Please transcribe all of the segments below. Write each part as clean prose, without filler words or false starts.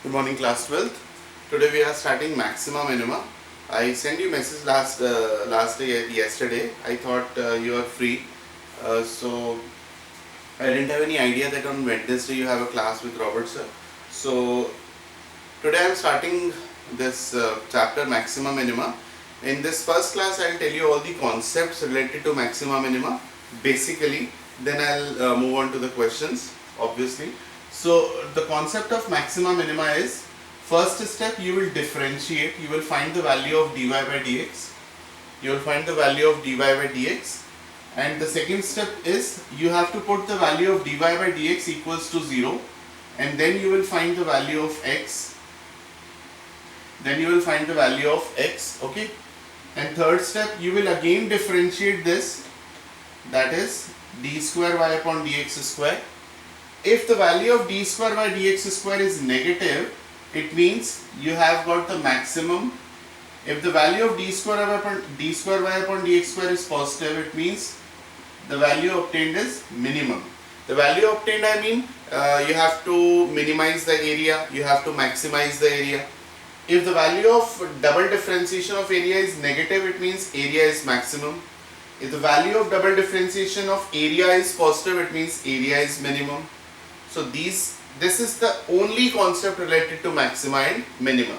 Good morning, class 12th. Today we are starting maxima minima. I sent you message last day yesterday. I thought you are free, so I didn't have any idea that on Wednesday you have a class with Robert sir. So today I am starting this chapter maxima minima. In this first class, I'll tell you all the concepts related to maxima minima. Basically, then I'll move on to the questions. Obviously. So the concept of maxima minima is, first step you will differentiate, you will find the value of dy by dx, you will find the value of dy by dx, and the second step is you have to put the value of dy by dx equals to 0, and then you will find the value of x, okay. And third step, you will again differentiate this, that is d square y upon dx square. If the value of d square by dx square is negative, it means you have got the maximum. If the value of d square y upon dx square is positive, it means the value obtained is minimum. The value obtained, I mean, you have to minimize the area, you have to maximize the area. If the value of double differentiation of area is negative, it means area is maximum. If the value of double differentiation of area is positive, it means area is minimum. So this is the only concept related to maxima and minima.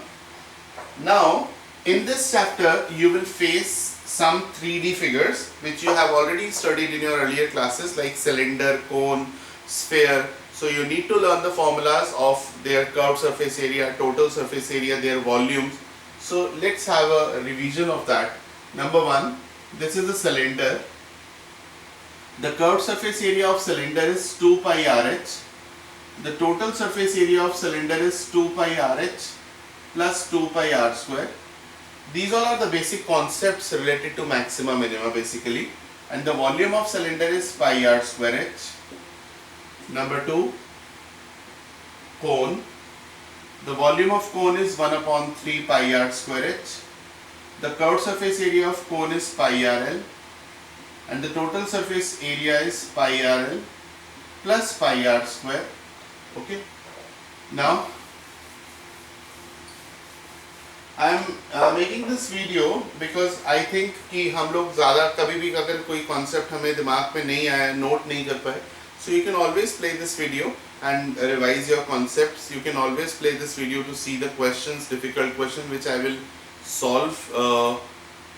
Now in this chapter you will face some 3D figures which you have already studied in your earlier classes, like cylinder, cone, sphere. So you need to learn the formulas of their curved surface area, total surface area, their volumes. So let's have a revision of that. Number one, this is a cylinder. The curved surface area of cylinder is 2 pi RH. The total surface area of cylinder is 2 pi RH plus 2 pi R square. These all are the basic concepts related to maxima minima basically. And the volume of cylinder is pi R square H. Number 2, cone. The volume of cone is 1 upon 3 pi R square H. The curved surface area of cone is pi RL. And the total surface area is pi RL plus pi R square. Okay. Now I am making this video because I think कि हम लोग ज़्यादा कभी भी अगर कोई concept हमें दिमाग में नहीं आया, note नहीं कर पाए, so you can always play this video and revise your concepts. You can always play this video to see the questions, difficult questions which I will solve.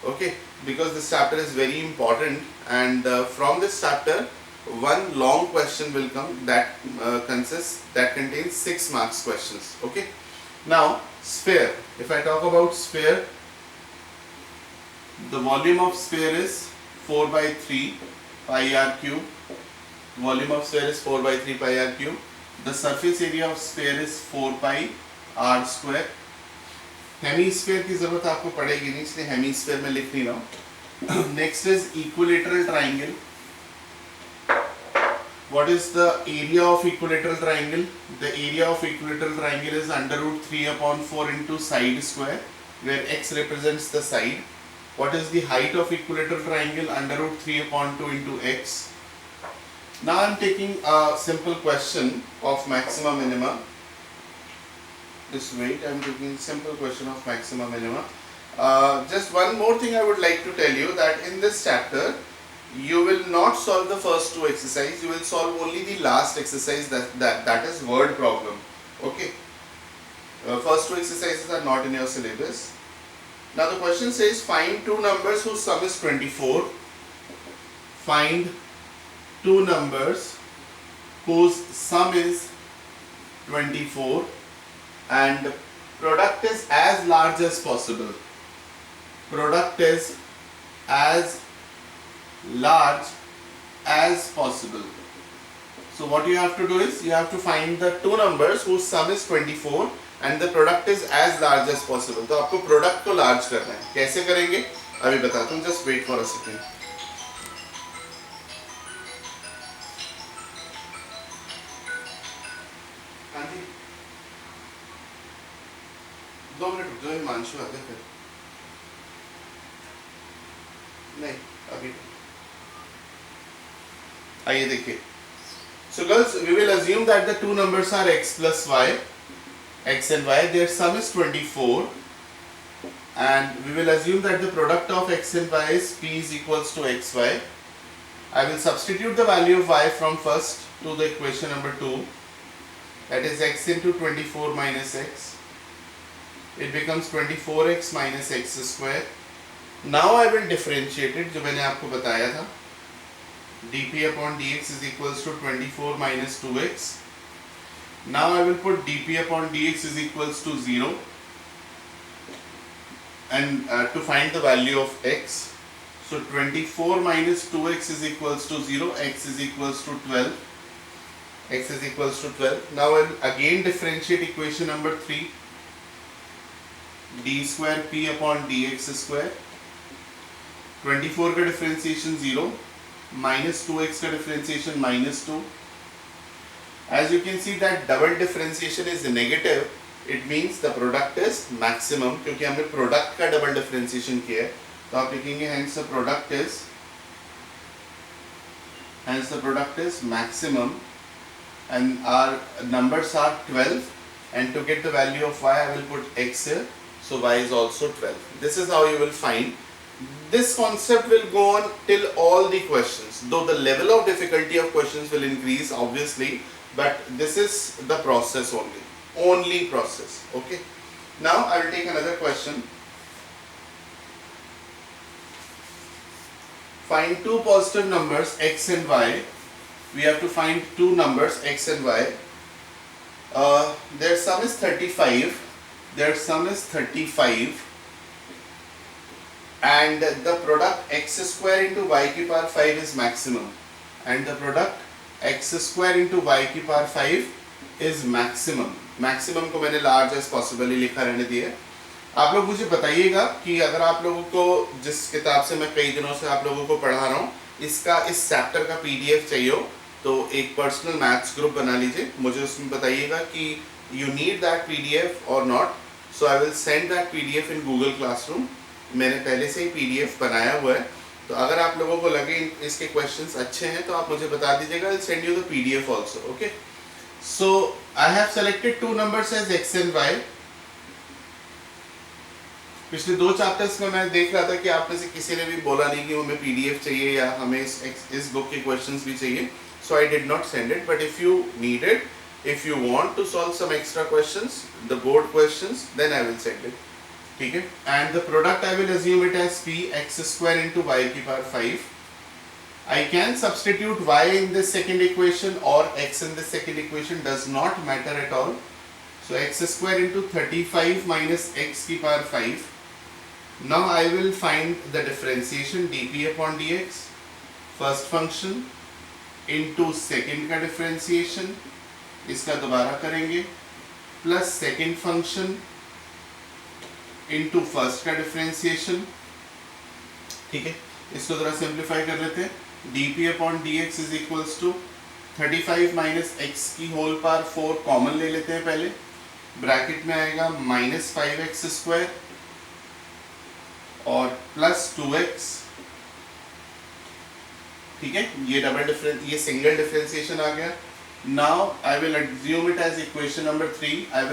Okay, because this chapter is very important, and from this chapter one long question will come that contains 6 marks questions. Okay. Now sphere, if I talk about sphere, the volume of sphere is 4 by 3 pi r cube. Volume of sphere is 4 by 3 pi r cube. The surface area of sphere is 4 pi r square. Hemisphere की जरूरत आपको पड़ेगी नहीं, इसलिए hemisphere में लिख नहीं रहा हूँ. Next is equilateral triangle. What is the area of equilateral triangle? The area of equilateral triangle is under root 3 upon 4 into side square, where x represents the side. What is the height of equilateral triangle? Under root 3 upon 2 into x. Now I am taking a simple question of maxima minima. Just wait, I am taking simple question of maxima minima. Just one more thing I would like to tell you, that in this chapter you will not solve the first 2 exercises, you will solve only the last exercise, that is word problem. Okay. First 2 exercises are not in your syllabus. Now the question says, find 2 numbers whose sum is 24. Find 2 numbers whose sum is 24 and product is as large as possible. Product is as large as possible. So what you have to do is, you have to find the 2 numbers whose sum is 24 and the product is as large as possible. तो आपको product को large करना है. कैसे करेंगे अभी बताता हूँ, just wait for a second. हाँ जी, 2 मिनट रुक जाओ, हिमांशु आ गया फिर. नहीं अभी आइए देखिए. So girls, we will assume that the 2 numbers are x plus y. x and y, their sum is 24, and we will assume that the product of x and y is p is equals to xy. I will substitute the value of y from first to the equation number 2, that is x into 24 minus x. It becomes 24x minus x square. Now I will differentiate it, जो मैंने आपको बताया था, dp upon dx is equals to 24 minus 2x. Now I will put dp upon dx is equals to 0, and to find the value of x. So 24 minus 2x is equals to 0, x is equals to 12. X is equals to 12. Now I will again differentiate equation number 3. d square p upon dx square. 24 का differentiation 0, minus 2x का differentiation minus 2. As you can see that double differentiation is negative. It means the product is maximum, क्योंकि हमने product का double differentiation किया है, तो आप लिखेंगे hence the product is maximum, and our numbers are 12, and to get the value of y I will put x here, so y is also 12. This is how you will find. This concept will go on till all the questions, though the level of difficulty of questions will increase obviously, but this is the process only process. Okay, now I will take another question. Find two positive numbers x and y. We have to find two numbers x and y. Their sum is 35. Their sum is 35, and the product x square into y की power 5 is maximum, and the product x square into y की power 5 is maximum. Maximum को मैंने large as possible ही लिखा रहने दिया है. आप लोग मुझे बताइएगा कि अगर आप लोगों को जिस किताब से मैं कई दिनों से आप लोगों को पढ़ा रहा हूँ, इसका इस चैप्टर का PDF चाहिए हो तो एक पर्सनल मैथ्स ग्रुप बना लीजिए. मुझे उसमें बताइएगा कि you need that PDF or not. So I will send that PDF in Google Classroom. मैंने पहले से ही PDF बनाया हुआ है, तो अगर आप लोगों को लगे इसके क्वेश्चंस अच्छे हैं तो आप मुझे बता दीजिएगा. I'll send you the PDF also. Okay. So I have selected two numbers as x and y. पिछले दो चैप्टर्स में मैं देख रहा था कि आप में से किसी ने भी बोला नहीं कि हमें PDF चाहिए या हमें इस बुक के क्वेश्चंस भी चाहिए. So I did not send it, but if you need it, if you want to solve some extra questions, the board questions, then I will send it. ठीक है. And the product I will assume it as p x square into y की power 5. I can substitute y in this second equation or x in this second equation, does not matter at all. So x square into 35 minus x की power 5. Now I will find the differentiation dp upon dx, first function into second का differentiation, इसका दोबारा करेंगे, plus second function into first का differentiation. ठीक है, इसको जरा सिंप्लीफाई कर लेते हैं. dp upon dx is equals to 35 minus x की होल पावर 4 कॉमन ले लेते हैं पहले. ब्रैकेट में आएगा माइनस 5x स्क्वायर और प्लस 2x. ठीक है, ये सिंगल डिफरेंशिएशन आ गया. Now I will assume it as equation number 3. I will